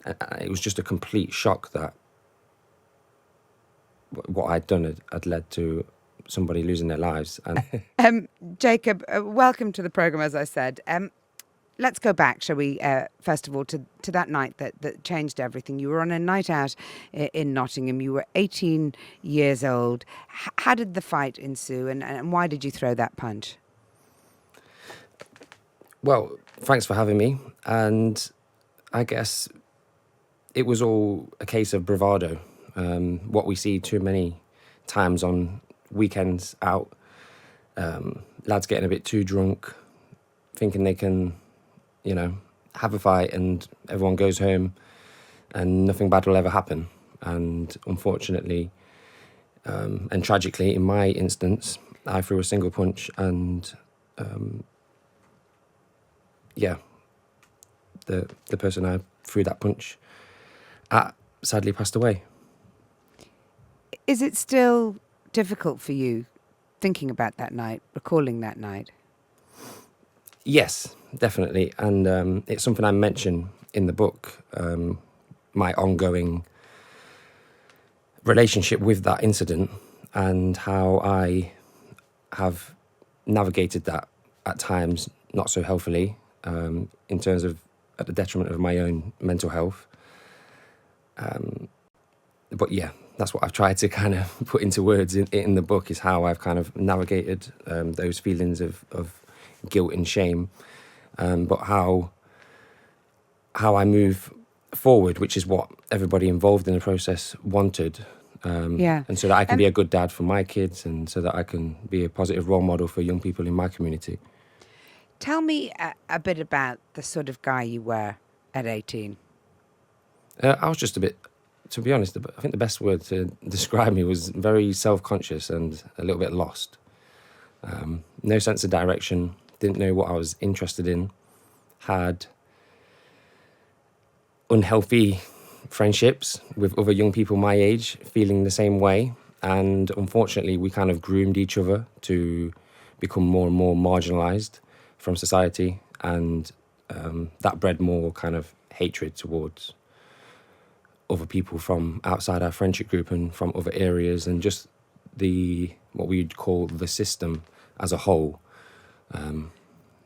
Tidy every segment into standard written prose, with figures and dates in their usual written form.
It was just a complete shock that what I'd done had led to somebody losing their lives. And Jacob, welcome to the programme, as I said. Let's go back, shall we, first of all, to that night that changed everything. You were on a night out in Nottingham. You were 18 years old. How did the fight ensue, and why did you throw that punch? Well, thanks for having me. And I guess it was all a case of bravado. What we see too many times on weekends out, lads getting a bit too drunk, thinking they can, have a fight and everyone goes home and nothing bad will ever happen. And unfortunately, and tragically, in my instance, I threw a single punch and, the person I threw that punch at sadly passed away. Is it still difficult for you thinking about that night, recalling that night? Yes, definitely. And it's something I mention in the book, my ongoing relationship with that incident and how I have navigated that at times not so healthily, in terms of at the detriment of my own mental health. But yeah, that's what I've tried to kind of put into words in the book, is how I've kind of navigated those feelings of guilt and shame, but how I move forward, which is what everybody involved in the process wanted. And so that I can be a good dad for my kids, and so that I can be a positive role model for young people in my community. Tell me a bit about the sort of guy you were at 18. I was just a bit, to be honest, I think the best word to describe me was very self-conscious and a little bit lost. No sense of direction, didn't know what I was interested in, had unhealthy friendships with other young people my age feeling the same way. And unfortunately, we kind of groomed each other to become more and more marginalised from society. And that bred more kind of hatred towards other people from outside our friendship group and from other areas, and just what we'd call the system as a whole.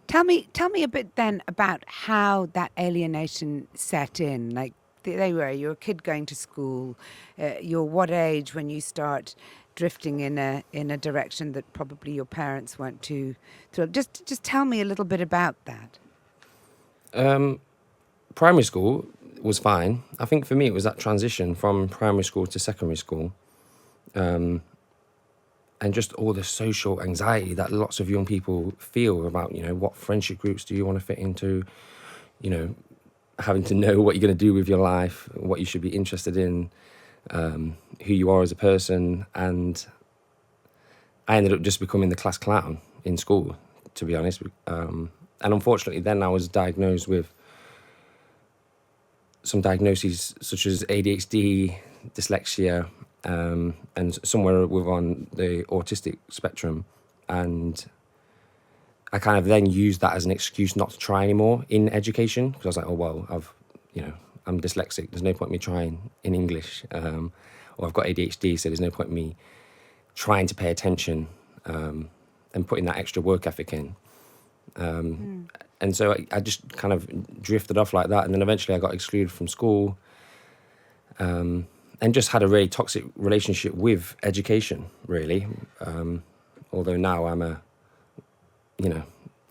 Tell me a bit then about how that alienation set in. Like, you're a kid going to school. You're what age when you start drifting in a direction that probably your parents weren't too thrilled? Just tell me a little bit about that. Primary school was fine. I think for me it was that transition from primary school to secondary school, and just all the social anxiety that lots of young people feel about, what friendship groups do you want to fit into, having to know what you're going to do with your life, what you should be interested in, who you are as a person. And I ended up just becoming the class clown in school, to be honest. And unfortunately then I was diagnosed with some diagnoses such as ADHD, dyslexia, and somewhere on the autistic spectrum. And I kind of then used that as an excuse not to try anymore in education, because I was like, oh, well, I'm dyslexic. There's no point in me trying in English, or I've got ADHD, so there's no point in me trying to pay attention, and putting that extra work ethic in. And so I just kind of drifted off like that. And then eventually I got excluded from school, and just had a really toxic relationship with education, really. Although now I'm a,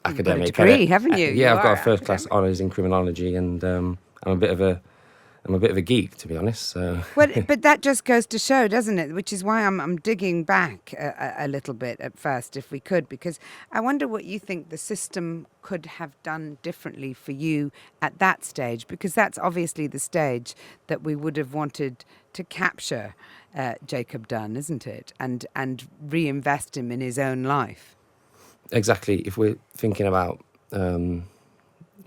academic. You've got a degree, haven't you? Yeah, I've got a first-class honours in criminology, and I'm a bit of a geek, to be honest. So. Well, but that just goes to show, doesn't it? Which is why I'm digging back a little bit at first, if we could, because I wonder what you think the system could have done differently for you at that stage, because that's obviously the stage that we would have wanted to capture Jacob Dunne, isn't it? And reinvest him in his own life. Exactly. If we're thinking about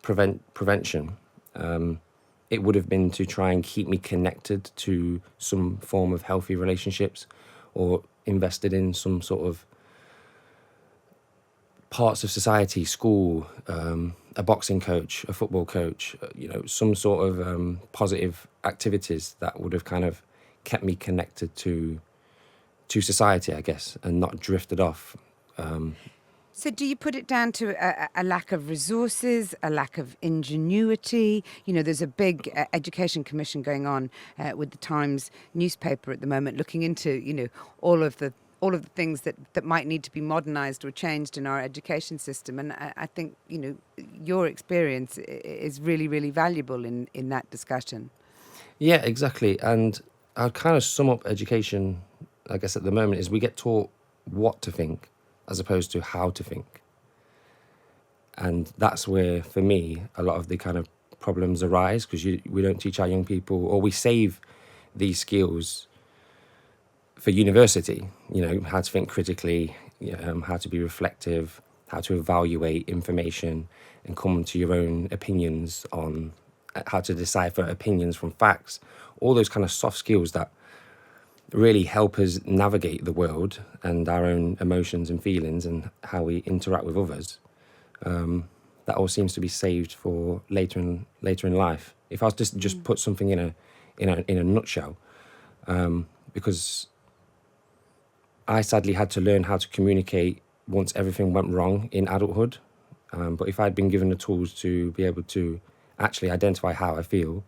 prevention, it would have been to try and keep me connected to some form of healthy relationships, or invested in some sort of parts of society, school, a boxing coach, a football coach, some sort of positive activities that would have kind of kept me connected to society, I guess, and not drifted off. So, do you put it down to a lack of resources, a lack of ingenuity? There's a big education commission going on with the Times newspaper at the moment, looking into all of the things that might need to be modernised or changed in our education system. And I think your experience is really, really valuable in that discussion. Yeah, exactly. And I'd kind of sum up education, I guess, at the moment is we get taught what to think as opposed to how to think. And that's where, for me, a lot of the kind of problems arise, because we don't teach our young people, or we save these skills for university, how to think critically, how to be reflective, how to evaluate information and come to your own opinions on how to decipher opinions from facts, all those kind of soft skills that really help us navigate the world and our own emotions and feelings and how we interact with others. That all seems to be saved for later in life. If I was just put something in a nutshell, because I sadly had to learn how to communicate once everything went wrong in adulthood. But if I'd been given the tools to be able to actually identify how I feel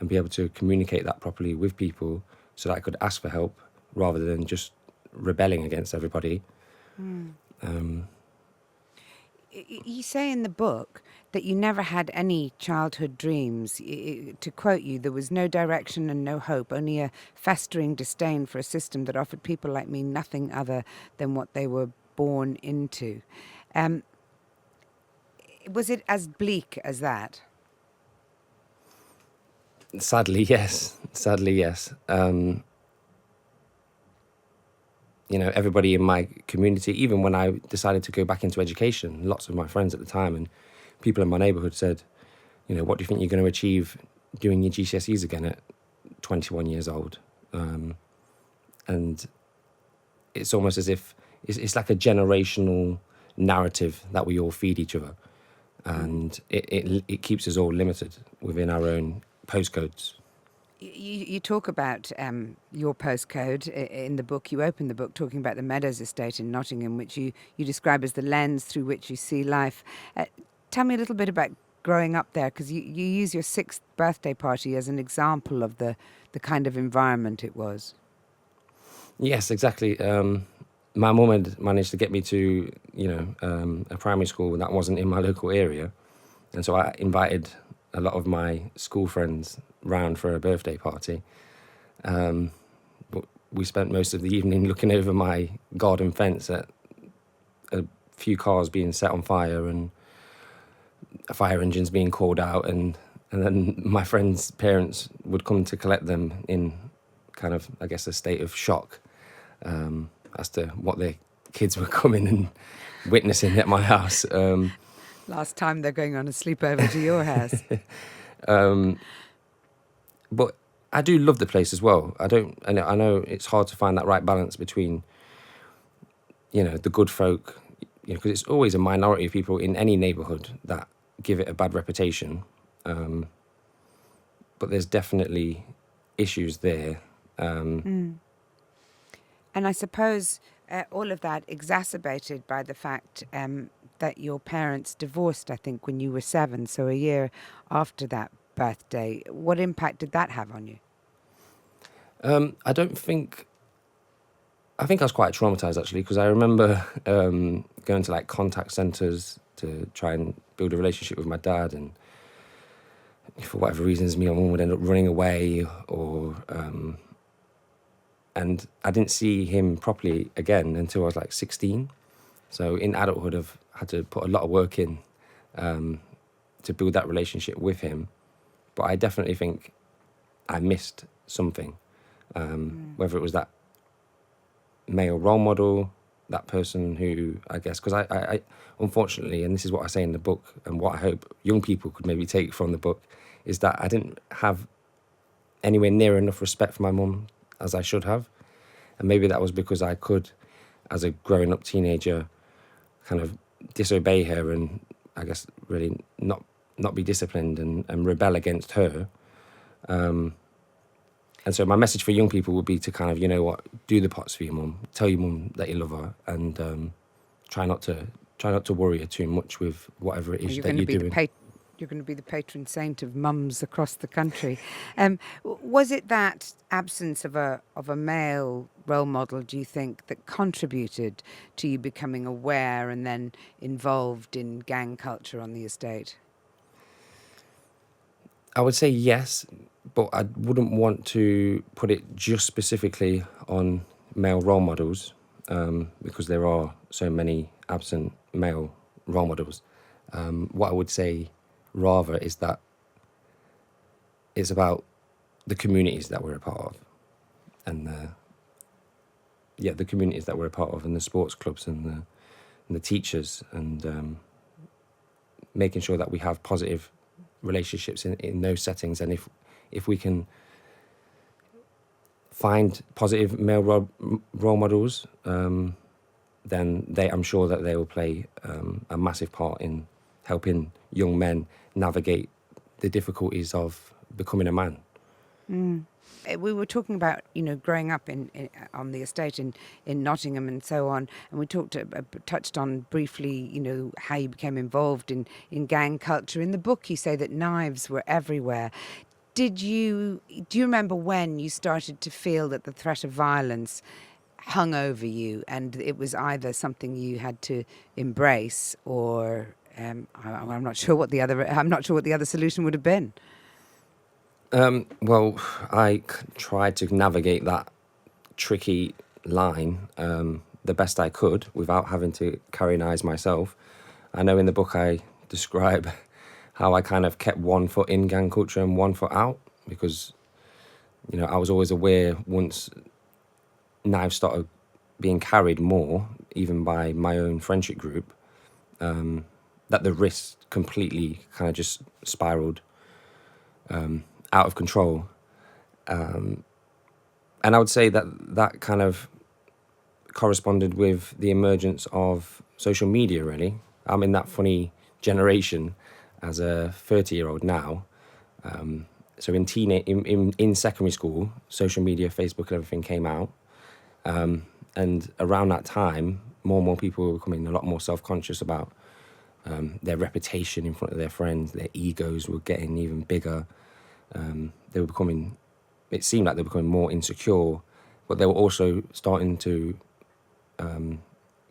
and be able to communicate that properly with people so that I could ask for help rather than just rebelling against everybody. You say in the book that you never had any childhood dreams. To quote you, there was no direction and no hope, only a festering disdain for a system that offered people like me nothing other than what they were born into. Was it as bleak as that? Sadly, yes. Everybody in my community, even when I decided to go back into education, lots of my friends at the time and people in my neighbourhood said, what do you think you're going to achieve doing your GCSEs again at 21 years old? And it's almost as if it's like a generational narrative that we all feed each other. And it keeps us all limited within our own postcodes. You talk about your postcode in the book. You open the book talking about the Meadows estate in Nottingham, which you describe as the lens through which you see life. Tell me a little bit about growing up there, because you use your 6th birthday party as an example of the kind of environment it was. Yes, exactly. My mum had managed to get me to, a primary school that wasn't in my local area. And so I invited a lot of my school friends round for a birthday party. But we spent most of the evening looking over my garden fence at a few cars being set on fire and fire engines being called out. And then my friends' parents would come to collect them in kind of, I guess, a state of shock as to what their kids were coming and witnessing at my house. Last time they're going on a sleepover to your house. But I do love the place as well. I know it's hard to find that right balance between, the good folk, because it's always a minority of people in any neighbourhood that give it a bad reputation. But there's definitely issues there. And I suppose all of that exacerbated by the fact that your parents divorced, I think, when you were 7, so a year after that birthday. What impact did that have on you? I think I was quite traumatized, actually, because I remember going to contact centres to try and build a relationship with my dad, and for whatever reasons, me and mum would end up running away, and I didn't see him properly again until I was 16. So in adulthood, I've had to put a lot of work in to build that relationship with him. But I definitely think I missed something, whether it was that male role model, that person who, I guess, because I unfortunately, and this is what I say in the book and what I hope young people could maybe take from the book, is that I didn't have anywhere near enough respect for my mum as I should have. And maybe that was because I could, as a growing up teenager, kind of disobey her and I guess, really not be disciplined and rebel against her. And so my message for young people would be to kind of, you know what, do the pots for your mum, tell your mum that you love her, and try not to worry her too much with whatever it is that you're doing. You're going to be the patron saint of mums across the country. Was it that absence of a male role model, do you think, that contributed to you becoming aware and then involved in gang culture on the estate? I would say yes, but I wouldn't want to put it just specifically on male role models, because there are so many absent male role models. What I would say rather is that it's about the communities that we're a part of, and the communities that we're a part of, and the sports clubs and the teachers, and making sure that we have positive relationships in those settings. And if we can find positive male role models, then I'm sure that they will play a massive part in helping young men navigate the difficulties of becoming a man. We were talking about, growing up on the estate in Nottingham and so on, and we touched on briefly, how you became involved in gang culture. In the book, you say that knives were everywhere. Do you remember when you started to feel that the threat of violence hung over you, and it was either something you had to embrace, or I'm not sure what the other solution would have been? Well, I tried to navigate that tricky line the best I could without having to carry knives myself. I know in the book I describe how I kind of kept one foot in gang culture and one foot out, because, I was always aware once knives started being carried more, even by my own friendship group, that the risk completely kind of just spiraled out of control. And I would say that kind of corresponded with the emergence of social media, really. I'm in that funny generation as a 30-year-old now. So in secondary school, social media, Facebook and everything came out. And around that time, more and more people were becoming a lot more self-conscious about their reputation in front of their friends. Their egos were getting even bigger. It seemed like they were becoming more insecure, but they were also starting to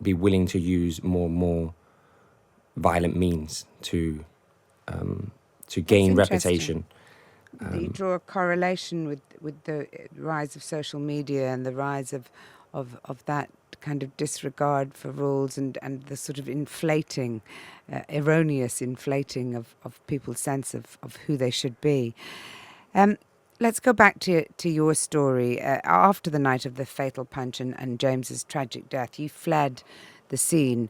be willing to use more and more violent means to gain reputation. You draw a correlation with the rise of social media and the rise of that kind of disregard for rules and the sort of erroneous inflating of people's sense of who they should be. Let's go back to your story. After the night of the fatal punch and James's tragic death, you fled the scene.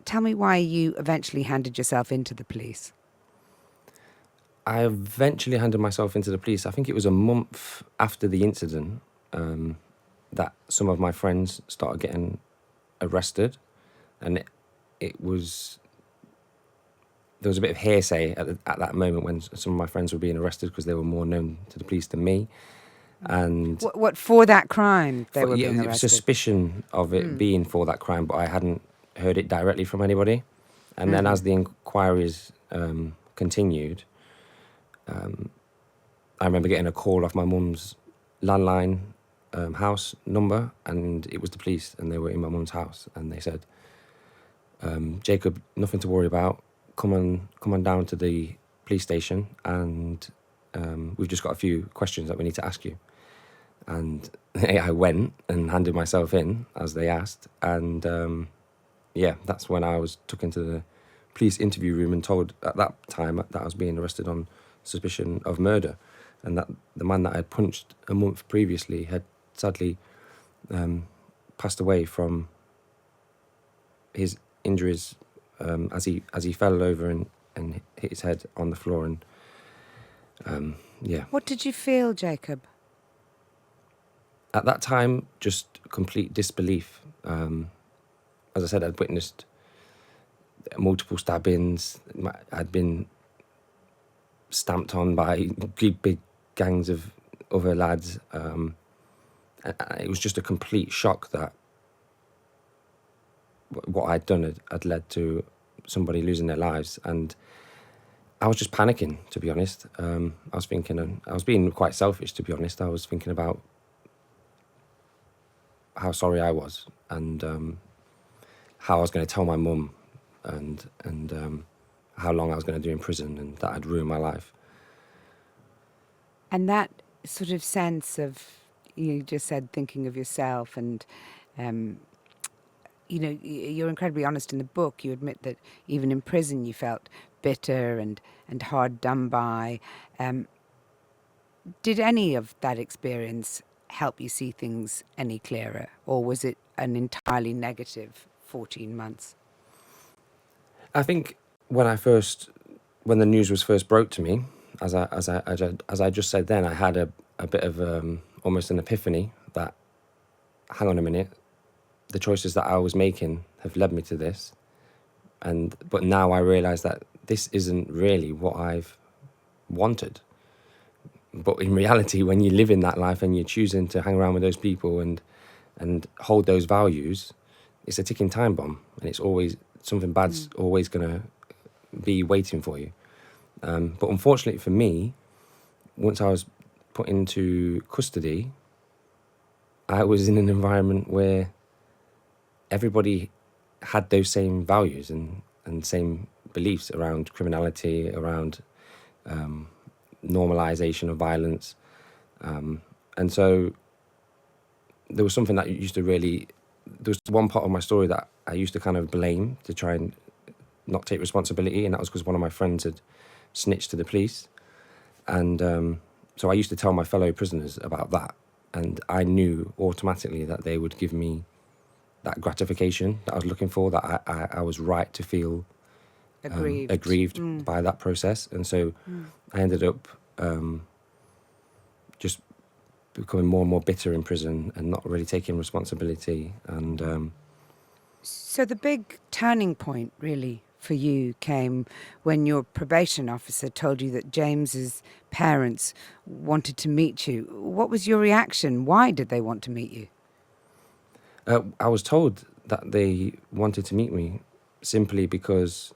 Tell me why you eventually handed yourself into the police. I eventually handed myself into the police. I think it was a month after the incident that some of my friends started getting arrested, and there was a bit of hearsay at that moment when some of my friends were being arrested because they were more known to the police than me. And what for that crime they were being arrested? Suspicion of it being for that crime, but I hadn't heard it directly from anybody. And then as the inquiries continued, I remember getting a call off my mum's landline house number, and it was the police, and they were in my mum's house, and they said, Jacob, nothing to worry about. Come on down to the police station, and we've just got a few questions that we need to ask you. And I went and handed myself in as they asked, and that's when I was took into the police interview room and told at that time that I was being arrested on suspicion of murder, and that the man that I had punched a month previously had sadly passed away from his injuries as he fell over and hit his head on the floor. And What did you feel, Jacob? At that time, just complete disbelief. As I said, I'd witnessed multiple stabbings. I'd been stamped on by big gangs of other lads. It was just a complete shock that what I'd done had led to somebody losing their lives, and I was just panicking, to be honest. I was thinking, and I was being quite selfish, to be honest. I was thinking about how sorry I was, and how I was going to tell my mum, and how long I was going to do in prison, and that I'd ruined my life. And that sort of sense of, you just said, thinking of yourself, and you're incredibly honest in the book. You admit that even in prison you felt bitter and hard done by. Did any of that experience help you see things any clearer, or was it an entirely negative 14 months? I think when the news was first broke to me, as I just said then, I had a bit of almost an epiphany that, hang on a minute, the choices that I was making have led me to this, but now I realise that this isn't really what I've wanted. But in reality, when you live in that life and you're choosing to hang around with those people and hold those values, it's a ticking time bomb, and it's always something bad's always going to be waiting for you. But unfortunately for me, once I was put into custody, I was in an environment where everybody had those same values and same beliefs around criminality, around normalization of violence. And so there was something that used to really, there was one part of my story that I used to kind of blame, to try and not take responsibility, and that was because one of my friends had snitched to the police. And so I used to tell my fellow prisoners about that, and I knew automatically that they would give me that gratification that I was looking for, that I was right to feel aggrieved by that process. And so I ended up just becoming more and more bitter in prison and not really taking responsibility. And so the big turning point really for you came when your probation officer told you that James's parents wanted to meet you. What was your reaction? Why did they want to meet you? I was told that they wanted to meet me simply because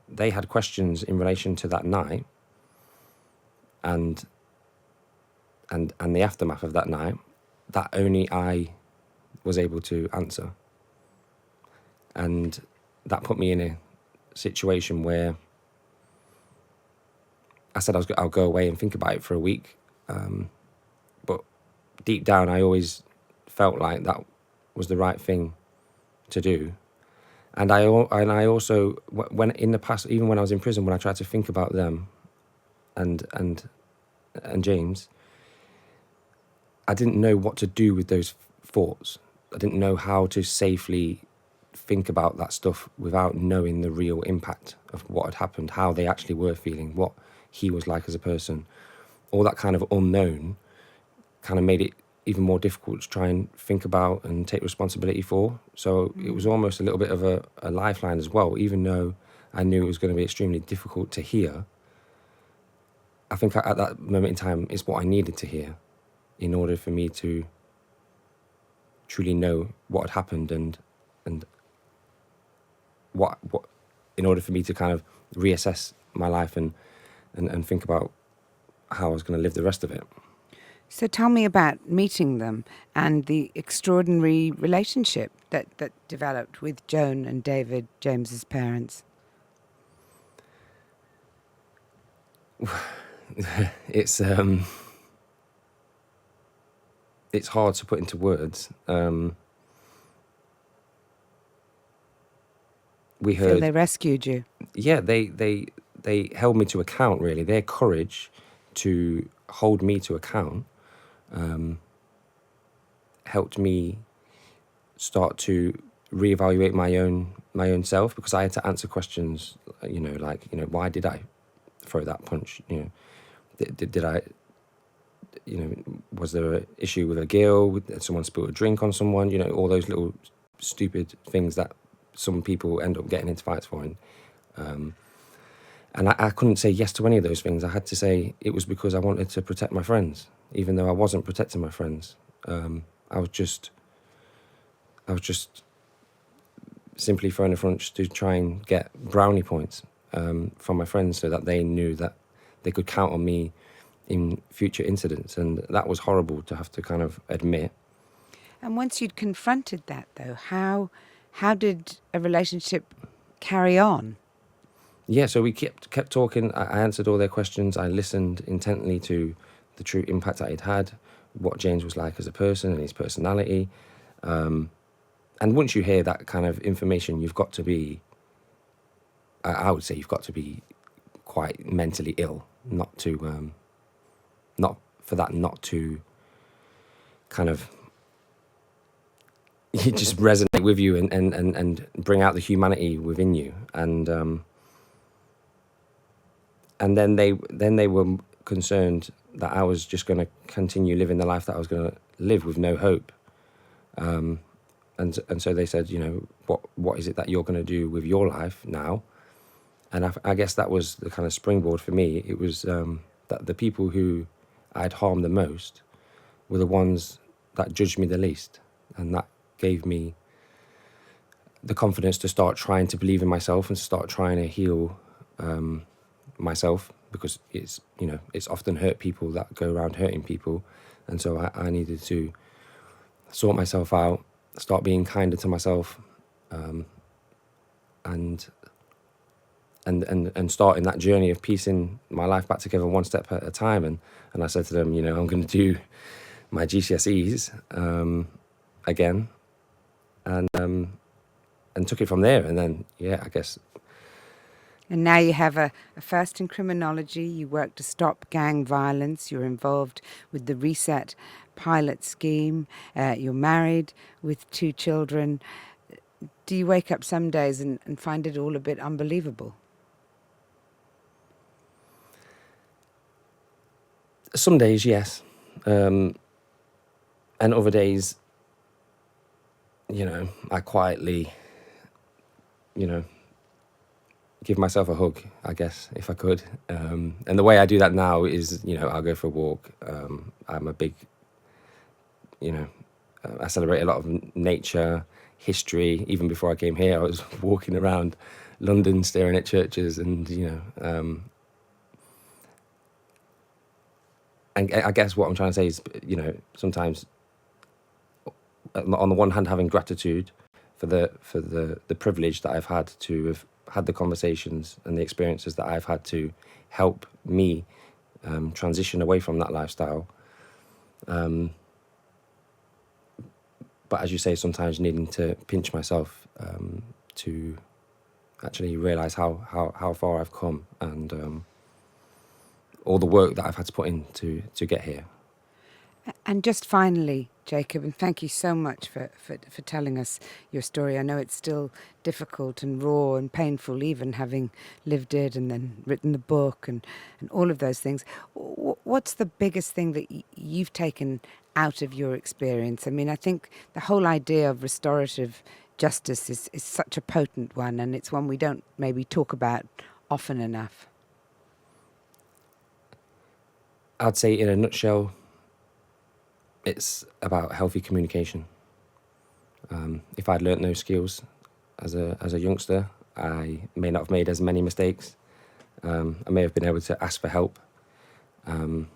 they had questions in relation to that night and the aftermath of that night that only I was able to answer. And that put me in a situation where I said I'll go away and think about it for a week. But deep down, I always felt like that was the right thing to do. And I also, when in the past, even when I was in prison, when I tried to think about them and James, I didn't know what to do with those thoughts. I didn't know how to safely think about that stuff without knowing the real impact of what had happened, how they actually were feeling, what he was like as a person. All that kind of unknown kind of made it even more difficult to try and think about and take responsibility for. So it was almost a little bit of a lifeline as well, even though I knew it was going to be extremely difficult to hear. I think at that moment in time, it's what I needed to hear in order for me to truly know what had happened and what in order for me to kind of reassess my life and think about how I was going to live the rest of it. So tell me about meeting them and the extraordinary relationship that developed with Joan and David, James's parents. It's hard to put into words. We heard. So they rescued you. Yeah, they held me to account. Really, their courage to hold me to account helped me start to reevaluate my own self, because I had to answer questions. Why did I throw that punch? Did I? Was there an issue with a girl? Did someone spill a drink on someone? All those little stupid things that some people end up getting into fights for. And I couldn't say yes to any of those things. I had to say it was because I wanted to protect my friends, even though I wasn't protecting my friends. I was just simply throwing a front to try and get brownie points from my friends, so that they knew that they could count on me in future incidents. And that was horrible to have to kind of admit. And once you'd confronted that, though, how did a relationship carry on? Yeah, so we kept talking. I answered all their questions. I listened intently to the true impact that he'd had, what James was like as a person and his personality. And once you hear that kind of information, you've got to be, I would say you've got to be quite mentally ill not to kind of just resonate with you and bring out the humanity within you. And then they were concerned that I was just going to continue living the life that I was going to live with no hope. And so they said, what is it that you're going to do with your life now? And I guess that was the kind of springboard for me. It was that the people who I'd harmed the most were the ones that judged me the least. And that gave me the confidence to start trying to believe in myself and start trying to heal myself, because it's often hurt people that go around hurting people. And so I needed to sort myself out, start being kinder to myself, and starting that journey of piecing my life back together one step at a time. And I said to them, I'm going to do my GCSEs again, and took it from there. And then, I guess. And now you have a first in criminology. You work to stop gang violence. You're involved with the Reset pilot scheme. You're married with 2 children. Do you wake up some days and find it all a bit unbelievable? Some days, yes. And other days, I quietly, give myself a hug, I guess, if I could. And the way I do that now is, I'll go for a walk. I'm a big, I celebrate a lot of nature, history. Even before I came here, I was walking around London, staring at churches, and, and I guess what I'm trying to say is, sometimes on the one hand, having gratitude for the privilege that I've had to have had the conversations and the experiences that I've had to help me transition away from that lifestyle. But as you say, sometimes needing to pinch myself to actually realise how far I've come, and all the work that I've had to put in to get here. And just finally, Jacob, and thank you so much for telling us your story. I know it's still difficult and raw and painful, even having lived it and then written the book and all of those things. What's the biggest thing that you've taken out of your experience? I mean, I think the whole idea of restorative justice is such a potent one, and it's one we don't maybe talk about often enough. I'd say in a nutshell, it's about healthy communication. If I'd learnt those skills as a youngster, I may not have made as many mistakes. I may have been able to ask for help, and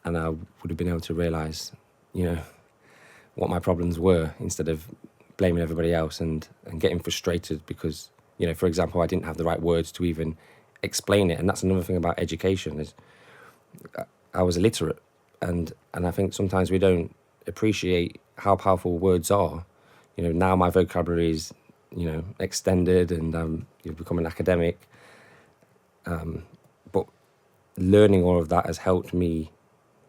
I would have been able to realise, what my problems were, instead of blaming everybody else and getting frustrated because, for example, I didn't have the right words to even explain it. And that's another thing about education, is I was illiterate. And I think sometimes we don't appreciate how powerful words are. Now my vocabulary is, extended, and you've become an academic. But learning all of that has helped me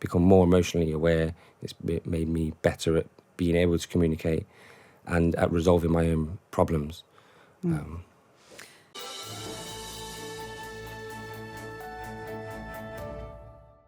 become more emotionally aware. It's made me better at being able to communicate and at resolving my own problems.